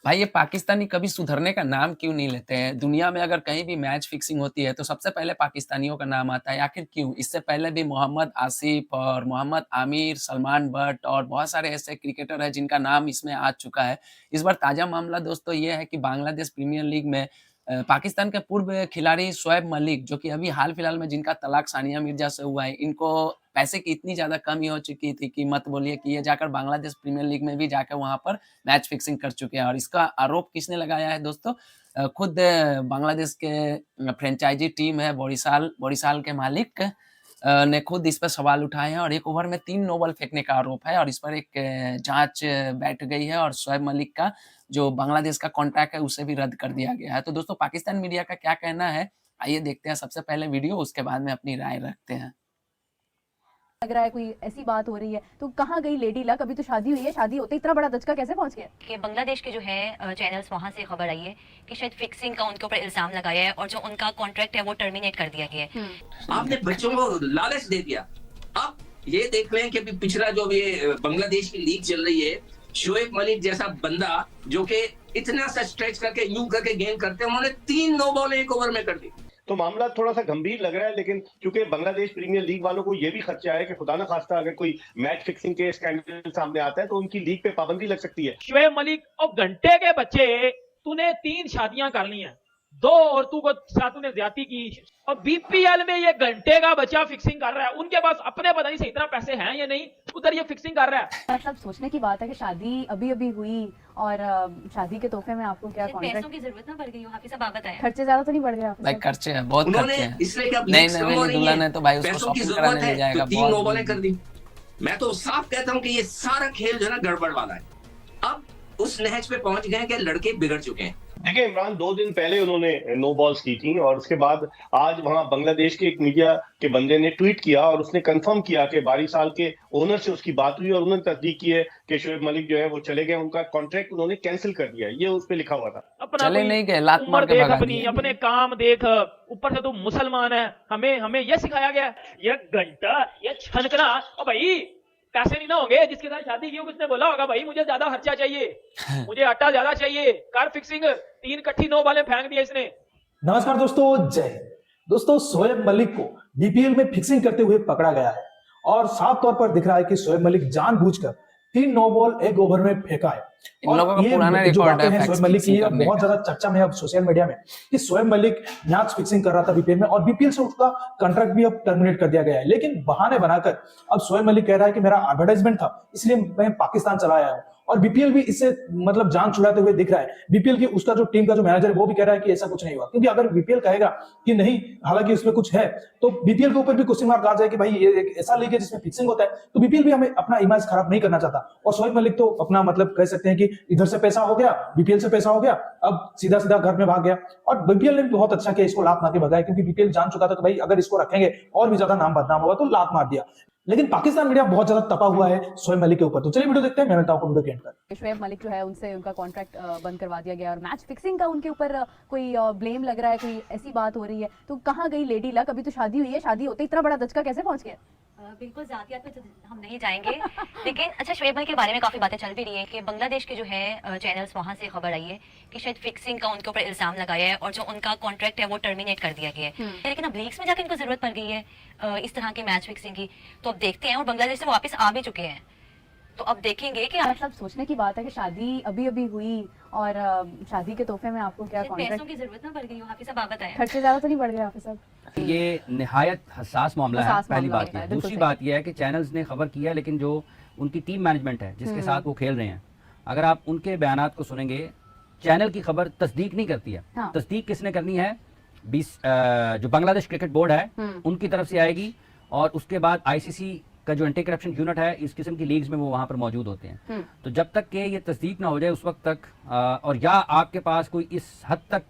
भाई ये पाकिस्तानी कभी सुधरने का नाम क्यों नहीं लेते हैं? दुनिया में अगर कहीं भी मैच फिक्सिंग होती है, तो सबसे पहले पाकिस्तानियों का नाम आता है। आखिर क्यों? इससे पहले भी मोहम्मद आसिफ और मोहम्मद आमिर, सलमान बट और बहुत सारे ऐसे क्रिकेटर हैं जिनका नाम इसमें आ चुका है। इस बार ताज़ा मामला दोस्तों ये है कि बांग्लादेश प्रीमियर लीग में पाकिस्तान के पूर्व खिलाड़ी शोएब मलिक जो कि अभी हाल-फिलहाल में जिनका तलाक सानिया मिर्ज़ा से हुआ है, इनको पैसे की इतनी ज़्यादा कमी हो चुकी थी कि मत बोलिए कि ये जाकर बांग्लादेश प्रीमियर लीग में भी जाकर वहाँ पर मैच फिक्सिंग कर चुके हैं और इसका आरोप किसने लगाया है दोस्तों? खुद बांग्लादेश के फ्रेंचाइज़ी टीम है बोरिसाल बोरिसाल के मालिक ने खुद इस पर सवाल उठाए हैं और 1 ओवर में 3 नो बॉल फेंकने का आरोप है और इस पर एक जाँच बैठ गई है और शोएब मलिक का जो बांग्लादेश का कॉन्ट्रैक्ट है उसे भी रद्द कर दिया गया है। तो दोस्तों पाकिस्तान मीडिया का क्या कहना है? आइए देखते हैं सबसे पहले वीडियो उसके बाद में अपनी राय रखते हैं। लग रहा है कोई ऐसी बात हो रही है तो कहाँ गई लेडी लक? अभी तो शादी हुई है, शादी होते इतना बड़ा दचका कैसे पहुंच गया? कि बांग्लादेश के जो है चैनल्स वहां से खबर आई है कि शायद फिक्सिंग का उनके ऊपर इल्जाम लगाया है और जो उनका कॉन्ट्रैक्ट है वो टर्मिनेट कर दिया गया है। आपने बच्चों को लालच दे दिया। अब ये देख लें कि अभी पिछला जो ये बांग्लादेश की लीग चल रही है, शोएब मलिक जैसा बंदा जो कि इतना सा स्ट्रेच करके यूं करके गेंद करते हैं, उन्होंने 3 नो बॉल 1 ओवर में कर दी। तो मामला थोड़ा सा गंभीर लग रहा है, लेकिन क्योंकि बांग्लादेश प्रीमियर लीग वालों को ये भी खर्चा है कि खुदा ना खास्ता अगर कोई मैच फिक्सिंग के स्कैंडल सामने आता है तो उनकी लीग पे पाबंदी लग सकती है। शोएब मलिक और घंटे के बच्चे, तूने 3 शादियां कर ली हैं, 2 औरतों को साथ तूने ज्यादती की और बीपीएल में ये घंटे का बच्चा फिक्सिंग कर रहा है। उनके पास अपने पता नहीं सही इतना पैसे हैं या नहीं, उधर ये फिक्सिंग कर रहा है। मतलब सोचने की बात है कि शादी अभी अभी हुई और शादी के तोहफे में आपको क्या पैसों कॉन्ट्रैक्ट, की जरूरत ना पड़ गई हो, हाफिज साहब आप बताएं। खर्चे ज्यादा तो नहीं बढ़ गए हाफिज भाई साहब? खर्चे हैं, बहुत खर्चे उन्होंने हैं। इसलिए कि अब नई लीग्स कम हो नवेली रही दुल्हन है तो भाई हैं, उसको पैसों की शॉपिंग जरूरत कराने ले है, जाएगा। तो 3 नो बहुत बॉलें कर दी। मैं तो साफ कहता हूं कि ये सारा खेल जो है ना गड़बड़ वाला है। अब उस नहज पे पहुंच गए कि लड़के बिगड़ चुके हैं। देखिए इमरान, 2 दिन पहले उन्होंने नो बॉल्स की थी और उसके बाद आज वहां बांग्लादेश के एक मीडिया के बंदे ने ट्वीट किया और उसने कंफर्म किया कि 12 साल के ओनर से उसकी बात हुई और उन्होंने तस्दीक की है कि शोएब मलिक जो है वो चले गए, उनका कॉन्ट्रैक्ट उन्होंने कैंसिल कर दिया है। ये उस पे लिखा हुआ था। अपना चले कोई नहीं गए, लात मार उम्र के देख, भगा अपनी दिए। अपने काम देख, ऊपर से तू मुसलमान है। हमें ये सिखाया गया है, ये घंटा, ये छनकना। और भाई पैसे नहीं ना होंगे, जिसके साथ शादी की हो किसने बोला होगा भाई मुझे ज्यादा खर्चा चाहिए, मुझे आटा ज्यादा चाहिए, कार फिक्सिंग 3 कट्ठी 9 वाले फेंक दिए इसने। नमस्कार दोस्तों, जय हिंद। दोस्तों शोएब मलिक को बीपीएल में फिक्सिंग करते हुए पकड़ा गया है और साफ तौर पर दिख रहा है कि शोएब मलिक जानबूझकर 3 नो बॉल 1 ओवर में फेंका है। इन लोगों का पुराना जो रिकॉर्ड बातें है हैं शोएब मलिक की बहुत ज्यादा चर्चा में अब सोशल मीडिया में कि शोएब मलिक मैच फिक्सिंग कर रहा था बीपीएल में और बीपीएल से उसका कॉन्ट्रैक्ट भी अब टर्मिनेट कर दिया गया है। लेकिन बहाने बनाकर अब शोएब मलिक कह रहा है कि मेरा एडवर्टाइजमेंट था इसलिए मैं पाकिस्तान चला आया हूं और बीपीएल भी इससे मतलब जान छुड़ाते हुए दिख रहा है। बीपीएल की उसका जो टीम का जो मैनेजर है वो भी कह रहा है कि ऐसा कुछ नहीं हुआ, क्योंकि अगर बीपीएल कहेगा कि नहीं हालांकि इसमें कुछ है तो बीपीएल के ऊपर भी क्वेश्चन मार्क आ जाए कि भाई ये एक ऐसा लीग है जिसमें फिक्सिंग होता है। तो बीपीएल भी हमें अपना इमेज खराब नहीं करना चाहता और शोएब मलिक तो अपना मतलब कह सकते हैं कि इधर से पैसा हो गया, बीपीएल से पैसा हो गया, अब सीधा सीधा घर में भाग गया। और बीपीएल ने भी बहुत अच्छा किया, इसको लात मार के भगाया, क्योंकि बीपीएल जान चुका था कि भाई अगर इसको रखेंगे और भी ज्यादा नाम बदनाम होगा, तो लात मार दिया। लेकिन पाकिस्तान मीडिया बहुत ज्यादा तपा हुआ है शोएब मलिक के ऊपर। तो चलिए वीडियो देखते हैं, मैं मिलता हूं आपको वीडियो के एंड पर। शोएब मलिक जो है उनसे उनका कॉन्ट्रैक्ट बंद करवा दिया गया और मैच फिक्सिंग का उनके ऊपर कोई ब्लेम लग रहा है, कोई ऐसी बात हो रही है तो कहाँ गई लेडी लक? अभी तो शादी हुई है, शादी होते इतना बड़ा दचका कैसे पहुंच गया? बिल्कुल जातियात में तो हम नहीं जाएंगे लेकिन अच्छा शोएब मलिक के बारे में काफी बातें चल भी रही है कि बांग्लादेश के जो है चैनल्स वहां से खबर आई है कि शायद फिक्सिंग का उनके ऊपर इल्जाम लगाया है और जो उनका कॉन्ट्रैक्ट है वो टर्मिनेट कर दिया गया है। लेकिन अब लीग्स में जाकर इनको जरूरत पड़ गई है इस तरह के मैच फिक्सिंग की, तो अब देखते हैं। और बांग्लादेश से वापस आ भी चुके हैं, तो अब देखेंगे कि मतलब सोचने की बात है कि शादी अभी अभी हुई और शादी के तोहफे में आपको क्या पैसों कॉन्ट्रैक्ट, की जरूरत ना पड़ गई हो, हाफिज साहब आप बताएं। खर्चे ज्यादा तो नहीं बढ़ गए हाफिज साहब? ये निहायत हसास मामला है, हसास पहली मामला बात होता ये। है, बिल्कुल दूसरी सही। बात यह है कि चैनल्स ने खबर किया है, लेकिन जो उनकी टीम मैनेजमेंट है जिसके साथ वो खेल रहे हैं, अगर आप उनके बयानात को सुनेंगे, चैनल की खबर तस्दीक नहीं करती है। हाँ। तस्दीक किसने करनी है? जो बांग्लादेश क्रिकेट बोर्ड है उनकी तरफ से आएगी और उसके बाद आईसीसी का जो एंटी करप्शन यूनिट है इस किस्म की लीग्स में वो वहां पर मौजूद होते हैं। तो जब तक के ये तस्दीक ना हो जाए उस वक्त तक और या आपके पास कोई इस हद तक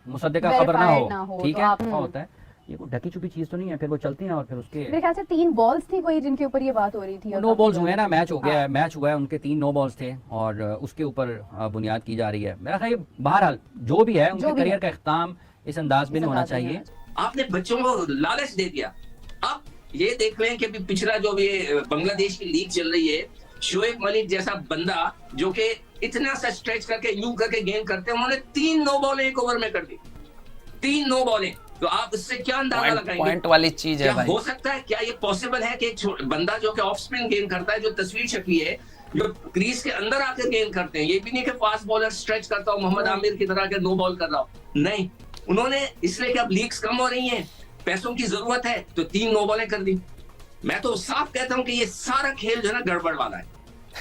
मुसद्दका खबर ना Verified ना हो, हो, ठीक तो है, आप- क्या होता है ये कोई ढकी छुपी चीज तो नहीं है, फिर वो चलती हैं और फिर उसके मेरे ख्याल से 3 बॉल्स थी कोई जिनके ऊपर ये बात हो रही थी। और नो काफी बॉल्स हुए ज्यादा- हैं ना, मैच हो गया हाँ। है, मैच हुआ है, उनके 3 नो बॉल्स थे और उसके ऊपर बुनियाद की जा रही है। मेरा ख्याल बहरहाल जो भी है जो उनके भी करियर है। का इख्ताम इस अंदाज में इस नहीं होना अंदाज में चाहिए। होना आपने बच्चों को लालच दे दिया। अब ये देख लें कि अभी पिछला जो ये बांग्लादेश की लीग चल रही है, शोएब मलिक जैसा बंदा जो कि इतना सा स्ट्रेच करके यूं करके गेंद करते हैं, उन्होंने 3 नो बॉलें एक ओवर में कर दी, 3 नो बॉलें। तो आप इससे क्या अंदाजा लगाएंगे? पॉइंट वाली चीज है क्या भाई। हो सकता है, क्या ये पॉसिबल है कि एक बंदा जो कि ऑफ स्पिन गेंद करता है, जो तस्वीर छपी है, जो क्रीज के अंदर आकर गेंद करते हैं, ये भी नहीं कि फास्ट बॉलर स्ट्रेच करता हूं मोहम्मद आमिर की तरह के नो बॉल कर रहा हूं, नहीं। उन्होंने इसलिए कि अब लीग्स कम हो रही हैं, पैसों की जरूरत है, तो 3 नो बॉलें कर दी। मैं तो साफ कहता हूं कि ये सारा खेल जो है ना गड़बड़ वाला है।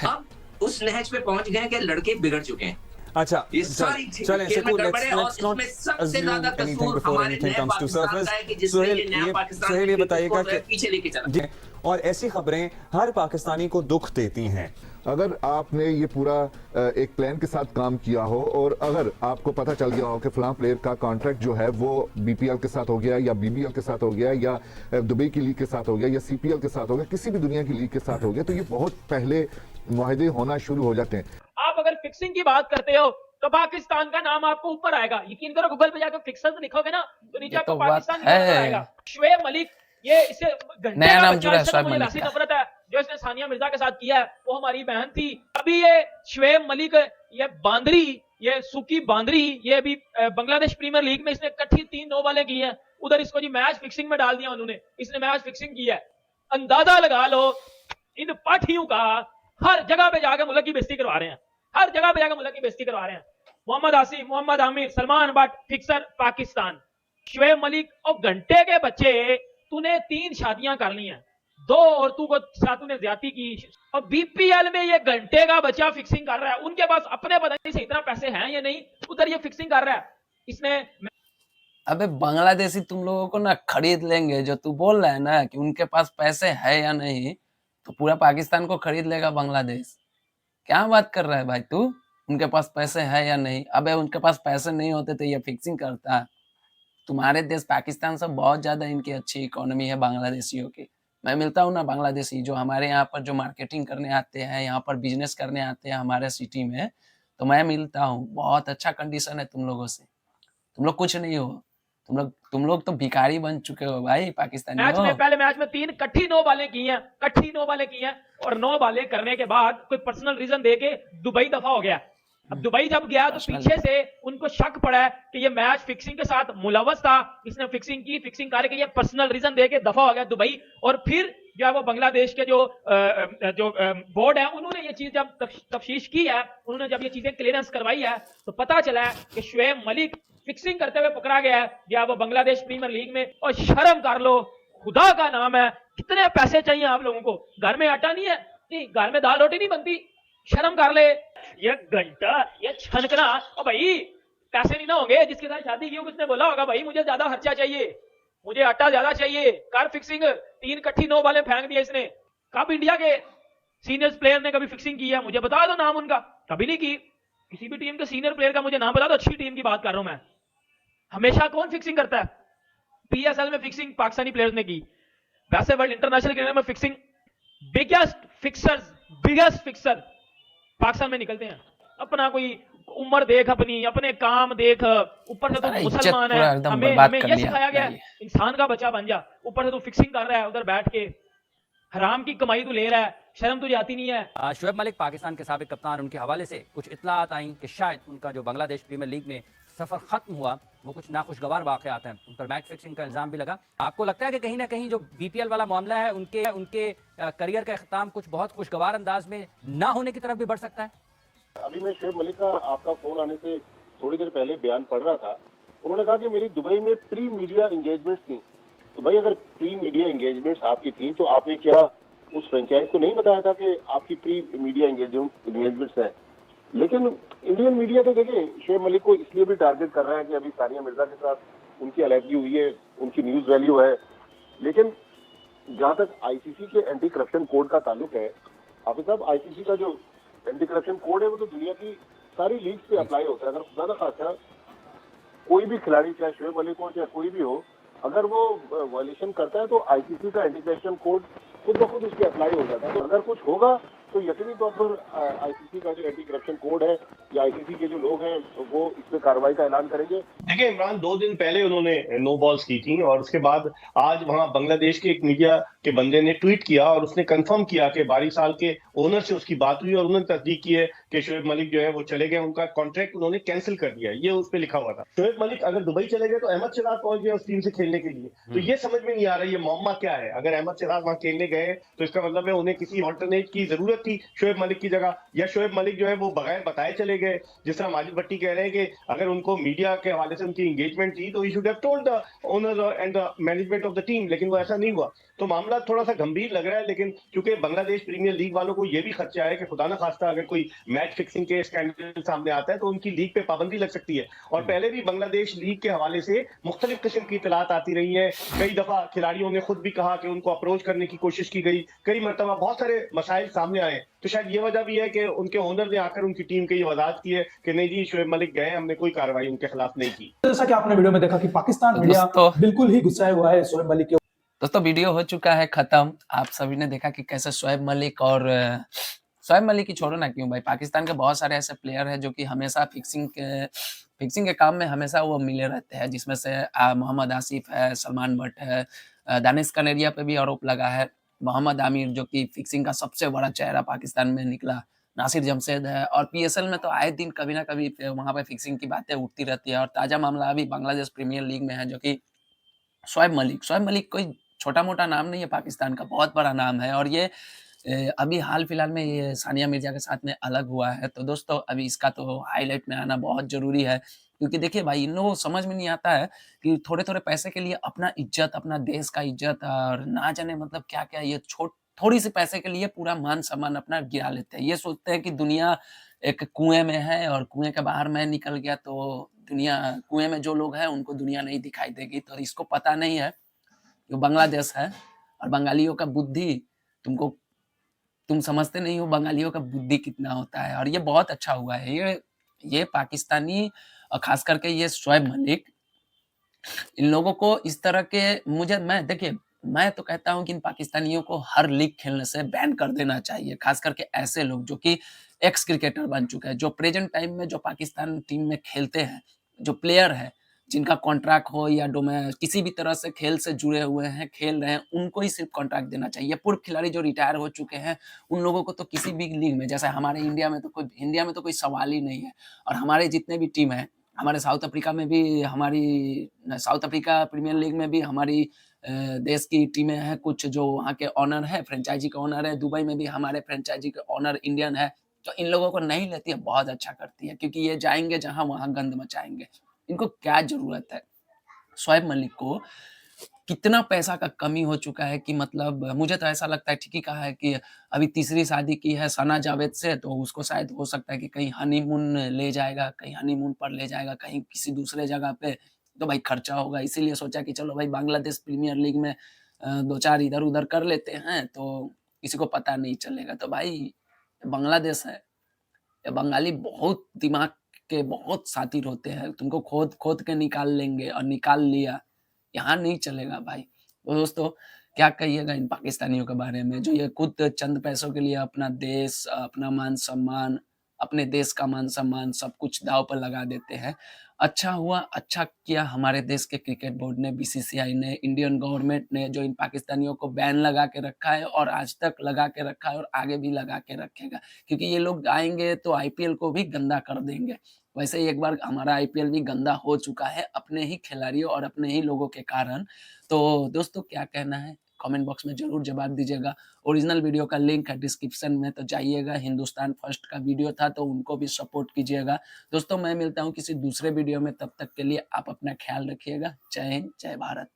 अब उस नहज पे पहुंच गए कि लड़के बिगड़ चुके हैं। अच्छा, ये सारी चलें खेल में Sekou, गड़बड़ है और let's not इसमें सबसे assume ज्यादा anything कसूर before हमारे anything नए comes to पाकिस्तान surface. का है कि जिसने ये नया सुहेल, पाकिस्तान ये बताइएगा कि पीछे लेके चला। और ऐसी खबरें हर पाकिस्तानी को दुख देती हैं। अगर आपने ये पूरा एक प्लान के साथ काम किया हो और अगर आपको पता चल गया हो कि फलां प्लेयर का कॉन्ट्रैक्ट जो है वो बीपीएल के साथ हो गया या बीबीएल के साथ हो गया या दुबई की लीग के साथ हो गया या सीपीएल के साथ हो गया, किसी भी दुनिया की लीग के साथ हो गया, तो ये बहुत पहले मुआहदे होना शुरू हो जाते हैं। आप अगर फिक्सिंग की बात करते हो तो पाकिस्तान का नाम आपको ऊपर आएगा। यकीन करो, गूगल पे जाकर फिक्सर्स लिखोगे ना तो नीचे ये आपको तो बात पाकिस्तान का नंबर है। आएगा। शोएब मलिक, ये इसे घंटे नया का नाम बच्चा, जुड़ा है इससे शोएब मुझे मलिक वैसी का। नफरत है जो इसने सानिया मिर्जा के साथ किया है, वो हमारी बहन थी। अभी ये शोएब मलिक, ये बांदरी, ये सुकी बांदरी, ये अभी बांग्लादेश प्रीमियर लीग में इसने इकट्ठी 3 नो बॉलें की हैं। उधर इसको जी मैच फिक्सिंग में डाल दिया उन्होंने, इसने मैच फिक्सिंग की है। अंदाजा लगा लो इन पाठियों का, हर जगह पे जाकर मुल्क की बेइज्जती करवा रहे हैं, हर जगह पे जाकर मुल्क की बेइज्जती करवा रहे हैं। मोहम्मद आसिफ, मोहम्मद आमिर, सलमान बट फिक्सर पाकिस्तान। शोएब मलिक, और घंटे के बच्चे, तूने 3 शादियां कर ली हैं, 2 औरतों को साथ तूने ज्यादती की, और बीपीएल में ये घंटे का बच्चा फिक्सिंग कर रहा है। उनके पास अपने पता नहीं से इतना पैसे हैं या नहीं, उधर ये फिक्सिंग कर रहा है। इसने अबे बांग्लादेशी तुम लोगों को ना खरीद लेंगे, जो तू बोल रहा है ना कि उनके पास पैसे है या नहीं, तो पूरा पाकिस्तान को खरीद लेगा बांग्लादेश। क्या बात कर रहा है भाई तू? उनके पास पैसे है या नहीं? अबे उनके पास पैसे नहीं होते तो ये फिक्सिंग करता। तुम्हारे देश पाकिस्तान से बहुत ज्यादा इनकी अच्छी इकोनॉमी है बांग्लादेशियों की। मैं मिलता हूँ ना बांग्लादेशी जो हमारे यहाँ पर जो मार्केटिंग करने आते हैं, यहाँ पर बिजनेस करने आते हैं हमारे सिटी में, तो मैं मिलता हूँ। बहुत अच्छा कंडीशन है तुम लोगों से। तुम लोग कुछ नहीं हो, तुम लोग तो भिखारी बन चुके हो भाई पाकिस्तानी मैच हो। में, पहले मैच में 3 कट्ठी 9 बालें की हैं, कट्ठी 9 बालें की हैं, और 9 बालें करने के बाद कोई पर्सनल रीजन देके दुबई दफा हो गया। अब दुबई जब गया तो पीछे से उनको शक पड़ा है कि ये मैच फिक्सिंग के साथ मुलव्वस था, इसने फिक्सिंग की, फिक्सिंग करके ये पर्सनल रीजन देके दफा हो गया दुबई। और फिर जो है वो बांग्लादेश के जो बोर्ड है, उन्होंने ये चीज जब तफ्तीश की है, उन्होंने जब ये चीजें क्लियरेंस करवाई है, तो पता चला है कि शोएब मलिक फिक्सिंग करते हुए पकड़ा गया है या वो बांग्लादेश प्रीमियर लीग में। और शर्म कर लो, खुदा का नाम है, कितने पैसे चाहिए आप लोगों को? घर में आटा नहीं है, नहीं घर में दाल रोटी नहीं बनती, शर्म कर ले। ये घंटा, ये छनकना, और भाई पैसे नहीं ना होंगे जिसके साथ शादी की हो, किसने बोला होगा भाई मुझे ज्यादा खर्चा चाहिए, मुझे आटा ज्यादा चाहिए, कर फिक्सिंग। 3 कट्ठी 9 बालें फेंक दिया इसने। कब इंडिया के सीनियर प्लेयर ने कभी फिक्सिंग की है? मुझे बता दो नाम उनका। कभी नहीं की। किसी भी टीम के सीनियर प्लेयर का मुझे नाम बता दो, अच्छी टीम की बात कर रहा हूं मैं। हमेशा कौन फिक्सिंग करता है? पीएसएल में फिक्सिंग पाकिस्तानी प्लेयर्स ने की। वैसे वर्ल्ड इंटरनेशनल क्रिकेट में फिक्सिंग, बिगेस्ट फिक्सर पाकिस्तान में निकलते हैं। अपना कोई उम्र देख, अपनी अपने काम देख, ऊपर से तो अरे मुसलमान इज्जत पूरा है, एकदम हमें बर्बाद हमें कर ये लिया सिखाया गया है, भाई। इंसान का बच्चा बन जा, ऊपर से तो फिक्सिंग कर रहा है उधर बैठ के, हराम की कमाई तो ले रहा है, शर्म तुझे आती नहीं है। शोएब मलिक पाकिस्तान के साबिक कप्तान, उनके हवाले से कुछ इत्तलात आई कि शायद उनका जो बांग्लादेश प्रीमियर लीग में सफर खत्म हुआ वो कुछ नाखुशगवार वाक़यात हैं, उन पर मैच फिक्सिंग का इल्जाम भी लगा। आपको लगता है कि कहीं ना कहीं जो बीपीएल वाला मामला है उनके करियर का इख्तिताम कुछ बहुत खुशगवार अंदाज में ना होने की तरफ भी बढ़ सकता है? अभी मैं शोएब मलिक का आपका फोन आने से थोड़ी देर पहले बयान पढ़ रहा था। उन्होंने कहा कि मेरी दुबई में प्री मीडिया एंगेजमेंट्स थी। तो भाई अगर प्री मीडिया एंगेजमेंट्स आपकी थी तो आपने क्या उस फ्रेंचाइज को नहीं बताया था कि आपकी प्री मीडिया एंगेजमेंट्स है? लेकिन इंडियन मीडिया तो देखिए शोएब मलिक को इसलिए भी टारगेट कर रहा है कि अभी सानिया मिर्जा के साथ उनकी अलहदगी हुई है, उनकी न्यूज वैल्यू है। लेकिन जहां तक आईसीसी के एंटी करप्शन कोड का ताल्लुक है, हाफिज साहब, आईसीसी का जो एंटी करप्शन कोड है वो तो दुनिया की सारी लीग पे अप्लाई होता है। अगर खुदा ना खासा कोई भी खिलाड़ी, चाहे शोएब मलिक हो चाहे कोई भी हो, अगर वो वायलेशन करता है तो आईसीसी का एंटी करप्शन कोड खुद ब खुद उसके अप्लाई हो जाता है। तो अगर कुछ होगा तो यकीनी तौर पर आईसीसी का जो एंटी करप्शन कोड है या आईसीसी के जो लोग हैं वो इस पे कार्रवाई का ऐलान करेंगे। देखिए इमरान, 2 दिन पहले उन्होंने नो बॉल्स की थी और उसके बाद आज वहां बांग्लादेश के एक मीडिया के बंदे ने ट्वीट किया और उसने कंफर्म किया कि 12 साल के ओनर से उसकी बात हुई और उन्होंने तस्दीक की है कि शोएब मलिक जो है वो चले गए, उनका कॉन्ट्रैक्ट उन्होंने कैंसिल कर दिया। ये उस पर लिखा हुआ था। शोएब मलिक अगर दुबई चले गए तो अहमद सिराज पहुंच गया उस टीम से खेलने के लिए। तो ये समझ में नहीं आ रहा ये मौमा क्या है। अगर अहमद सिराज वहां खेलने गए तो इसका मतलब है उन्हें किसी ऑल्टरनेट की जरूरत थी शोएब मलिक की जगह, या शोएब मलिक जो है वो बगैर बताए चले गए। जिस तरह माजिद भट्टी कह रहे हैं कि अगर उनको मीडिया के हवाले से उनकी एंगेजमेंट थी तो he should have told the owner and the management of the team, लेकिन वो ऐसा नहीं हुआ। तो मामला थोड़ा सा गंभीर लग रहा है। लेकिन चूंकि बांग्लादेश प्रीमियर लीग वालों को ये भी खर्चा है कि खुदा ना खास्ता अगर कोई मैच फिक्सिंग के स्कैंडल सामने आता है तो उनकी लीग पे पाबंदी लग सकती है। और पहले भी बांग्लादेश लीग के हवाले से मुख्तलिफ किस्म की इतलात आती रही है। कई दफा खिलाड़ियों ने खुद भी कहा कि उनको अप्रोच करने की कोशिश की गई, कई मरतबा बहुत सारे मसाइल सामने आए। तो शायद ये वजह भी है कि उनके ओनर ने आकर उनकी टीम की ये वजाहत की है कि नहीं जी शोएब मलिक गए, हमने कोई कार्रवाई उनके खिलाफ नहीं की। जैसा कि आपने वीडियो में देखा कि पाकिस्तान तो मीडिया दोस्तों बिल्कुल ही गुस्साया हुआ है शोएब मलिक के। दोस्तों वीडियो हो चुका है खत्म। आप सभी ने देखा कि कैसे शोएब मलिक और शोएब मलिक की छोड़ो ना क्यों भाई, पाकिस्तान के बहुत सारे ऐसे प्लेयर हैं जो कि हमेशा फिक्सिंग के काम में हमेशा वो मिले रहते हैं, जिसमें से मोहम्मद आसिफ है, सलमान बट है, दानिश कनेरिया पे भी आरोप लगा है, मोहम्मद आमिर जो कि फिक्सिंग का सबसे बड़ा चेहरा पाकिस्तान में निकला, नासिर जमशेद है, और पीएसएल में तो आए दिन कभी ना कभी वहाँ पे फिक्सिंग की बातें उठती रहती है। और ताज़ा मामला अभी बांग्लादेश प्रीमियर लीग में है जो कि शोएब मलिक कोई छोटा-मोटा नाम नहीं है पाकिस्तान का, बहुत बड़ा नाम है। और ये अभी हाल-फिलहाल में ये सानिया मिर्ज़ा के साथ में अलग हुआ है। तो दोस्तों अभी इसका तो हाइलाइट में आना बहुत ज़रूरी है, क्योंकि देखिए भाई इन लोगों को समझ में नहीं आता है कि थोड़े-थोड़े पैसे के लिए अपना इज़्ज़त, अपना देश का इज़्ज़त और ना जाने मतलब क्या-क्या ये थोड़ी-सी पैसे के लिए पूरा मान-सम्मान अपना गिरा लेते हैं। ये सोचते हैं कि दुनिया एक कुएँ में है और कुएँ के बाहर मैं निकल गया तो दुनिया, कुएँ में जो लोग हैं उनको दुनिया नहीं दिखाई देगी। तो इसको पता नहीं है जो बांग्लादेश है और बंगालियों का बुद्धि, तुम समझते नहीं हो बंगालियों का बुद्धि कितना होता है। और ये बहुत अच्छा हुआ है। ये पाकिस्तानी ख़ास करके ये शोएब मलिक, इन लोगों को इस तरह के देखिए मैं तो कहता हूँ कि इन पाकिस्तानियों को हर लीग खेलने से बैन कर देना चाहिए। ख़ास करके ऐसे लोग जो कि एक्स क्रिकेटर बन चुके हैं, जो प्रेज़ेंट टाइम में जो पाकिस्तान टीम में खेलते हैं, जो प्लेयर हैं, जिनका कॉन्ट्रैक्ट हो या किसी भी तरह से खेल से जुड़े हुए हैं, खेल रहे हैं, उनको ही सिर्फ़ कॉन्ट्रैक्ट देना चाहिए। पूर्व खिलाड़ी जो रिटायर हो चुके हैं, उन लोगों को तो किसी भी लीग में, जैसे हमारे इंडिया में तो कोई सवाल ही नहीं है। और हमारे जितने भी टीम हैं, हमारे साउथ अफ्रीका प्रीमियर लीग में भी हमारी देश की टीमें हैं, कुछ जो वहाँ के ओनर हैं, फ्रेंचाइज़ी के ओनर हैं, दुबई में भी हमारे फ्रेंचाइज़ी के ओनर इंडियन है। तो इन लोगों को नहीं लेती है, बहुत अच्छा करती है, क्योंकि ये जाएँगे जहाँ वहाँ गंद मचाएँगे। इनको क्या ज़रूरत है? शोएब मलिक को कितना पैसा का कमी हो चुका है कि मतलब मुझे तो ऐसा लगता है, ठीक ही कहा है कि अभी तीसरी शादी की है सना जावेद से, तो उसको शायद हो सकता है कि कहीं हनीमून ले जाएगा, कहीं हनीमून पर ले जाएगा, कहीं किसी दूसरे जगह पे, तो भाई खर्चा होगा। इसीलिए सोचा कि चलो भाई बांग्लादेश प्रीमियर लीग में 2-4 इधर-उधर कर लेते हैं, तो किसी को पता नहीं चलेगा। तो भाई बांग्लादेश है, ये बंगाली बहुत दिमाग के बहुत शातिर होते हैं, तुमको खोद-खोद के निकाल लेंगे और निकाल लिया, यहाँ नहीं चलेगा भाई। तो दोस्तों क्या कहिएगा इन पाकिस्तानियों के बारे में, जो ये खुद चंद पैसों के लिए अपना देश, अपना मान-सम्मान, अपने देश का मान-सम्मान सब कुछ दाँव पर लगा देते हैं। अच्छा किया हमारे देश के क्रिकेट बोर्ड ने, बीसीसीआई ने, इंडियन गवर्नमेंट ने, जो इन पाकिस्तानियों को बैन लगा के रखा है और आज तक लगा के रखा है और आगे भी लगा के रखेगा। क्योंकि ये लोग आएँगे तो आईपीएल को भी गंदा कर देंगे। वैसे ही एक बार हमारा आईपीएल भी गंदा हो चुका है अपने ही खिलाड़ियों और अपने ही लोगों के कारण। तो दोस्तों क्या कहना है? कमेंट बॉक्स में ज़रूर जवाब दीजिएगा। ओरिजिनल वीडियो का लिंक है डिस्क्रिप्शन में, तो जाइएगा। हिंदुस्तान फर्स्ट का वीडियो था तो उनको भी सपोर्ट कीजिएगा। दोस्तों मैं मिलता हूँ किसी दूसरे वीडियो में, तब तक के लिए आप अपना ख्याल रखिएगा। जय हिंद, जय भारत।